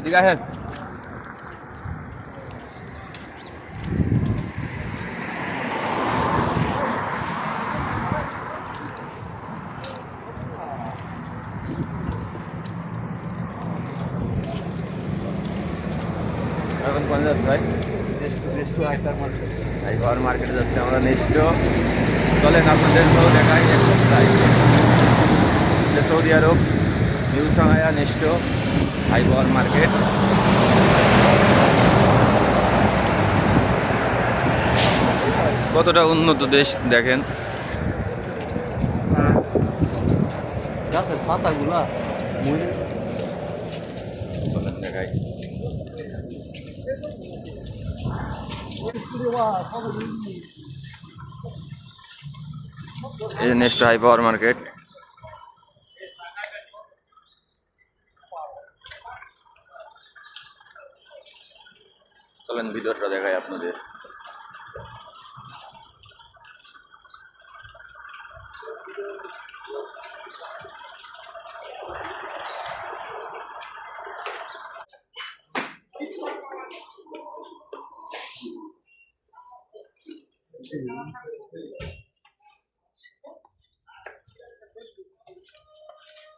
এদিকে আসেন। এখন কোন যাচ্ছে ভাই? হাইপাওয়ার মার্কেটে যাচ্ছে আমরা। নেক্সট চলেন আপনাদেরকেও দেখাই এক সপ্তাহে সৌদি আরব নিউ সাঙ্গায়া নেক্সট হাইপাওয়ার মার্কেট। কতটা উন্নত দেশ দেখেন। পাতাগুলা চলেন দেখাই। এই নেক্সট হাইপাওয়ার মার্কেট। চলেন ভিতরটা দেখাই আপনাদের।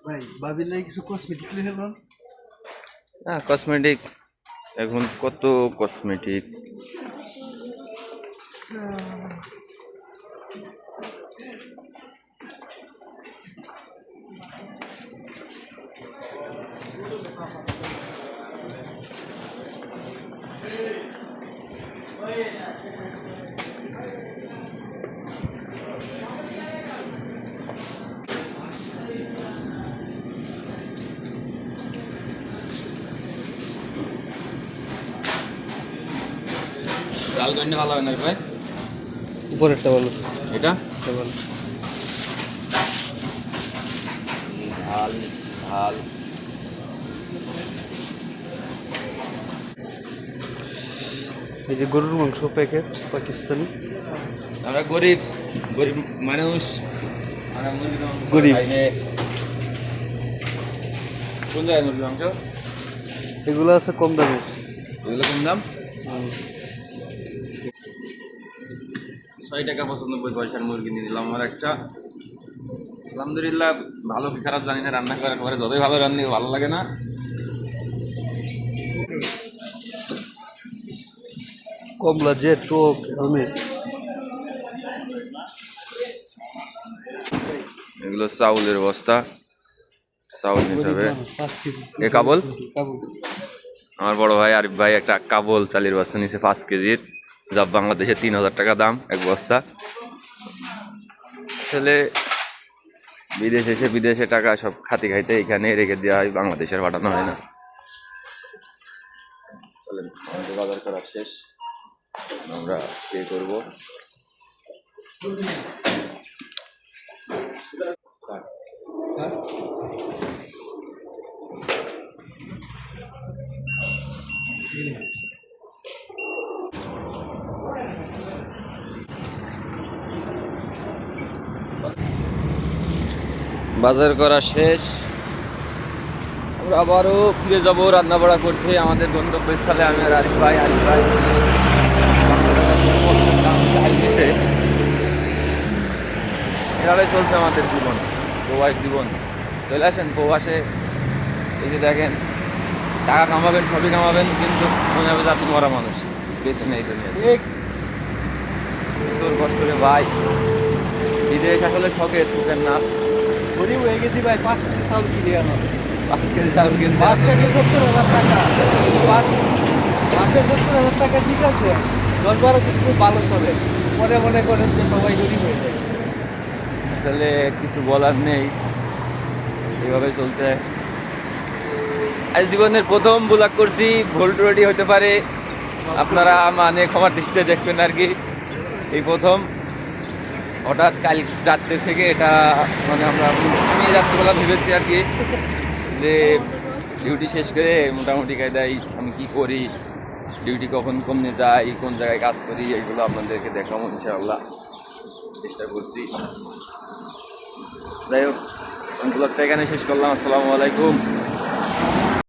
ভাই ভাবির লাগে কিছু কসমেটিক লিখে নেন। হ্যাঁ কসমেটিক, এখন কত কসমেটিক। চাল গন্ডে ভালো হবে না ভাই? উপরেরটা বলো। এটা বলো। ঝাল ঝাল। এই যে গরুর মাংস প্যাকেট পাকিস্তানি। আমরা গরিব গরিব মানুষ, আমরা মুরগির মাংস গরিব। খাই না। কোন জায়গায় মুরগির মাংস? এগুলো আছে কম দামের। এগুলো কম দাম, 6 টাকা 95 পয়সার মুরগি নিয়ে দিলাম আমার একটা। আলহামদুলিল্লাহ, ভালো কি খারাপ জানি না, রান্না করার পরে যতই ভালো রান্নি ভালো লাগে না। কমলা যে টক আমি এগুলো চাউলের বস্তা, চাউল নিতে হবে। এ কাবল, আমার বড় ভাই আরিফ ভাই একটা কাবল চালের বস্তা নিচে 5 কেজির, যা বাংলাদেশে 3000 টাকা দাম এক বস্তা। আসলে বিদেশে এসে বিদেশে টাকা সব খাতি খাইতে এখানে রেখে দেওয়া হয়, বাংলাদেশের পাঠানো হয় না। চলেন আমাদের বাজার করা শেষ, আমরা পে করবো। বাজার করা শেষ, আমরা আবারও ফিরে যাবো রান্না বাড়া করতে আমাদের গন্তব্যস্থলে। আমি আর আরিফ ভাই এভাবে চলছে আমাদের জীবন, প্রবাস জীবন। চলে আসেন প্রবাসে, এই যে দেখেন টাকা কামাবেন, সবই কামাবেন, কিন্তু মনে হবে যে আপনি মরা মানুষ, বেঁচে নেই দুনিয়াতে। কষ্ট করে ভাই বিদেশ আসলে শখে সুখের না। গরিব হয়ে গেছি ভাই, 5 কেজি চাউল কিনে আনো। 5 কেজি চাউল কিনতে 5 কেজি 70,000 টাকা। 5 কেজি 70,000 টাকা ঠিক আছে, 10-12 দিন খুব ভালো চলে, মনে মনে করেন যে সবাই গরিব হয়ে যায়। আসলে কিছু বলার নেই, এইভাবে চলছে। আজ জীবনের প্রথম ব্লগ করছি, ভুল ত্রুটি হতে পারে, আপনারা মানে ক্ষমার দৃষ্টিতে দেখবেন আর কি। এই প্রথম হঠাৎ কাল রাত্রে থেকে এটা মানে আমি রাত্রিবেলা ভেবেছি আর কি, যে ডিউটি শেষ করে মোটামুটি কায়দায় আমি কি করি, ডিউটি কখন কমে যাই, কোন জায়গায় কাজ করি, এইগুলো আপনাদেরকে দেখাবো ইনশাআল্লাহ, চেষ্টা করছি। যাই হোক, ব্লগটা এখানে শেষ করলাম। আসসালামু আলাইকুম।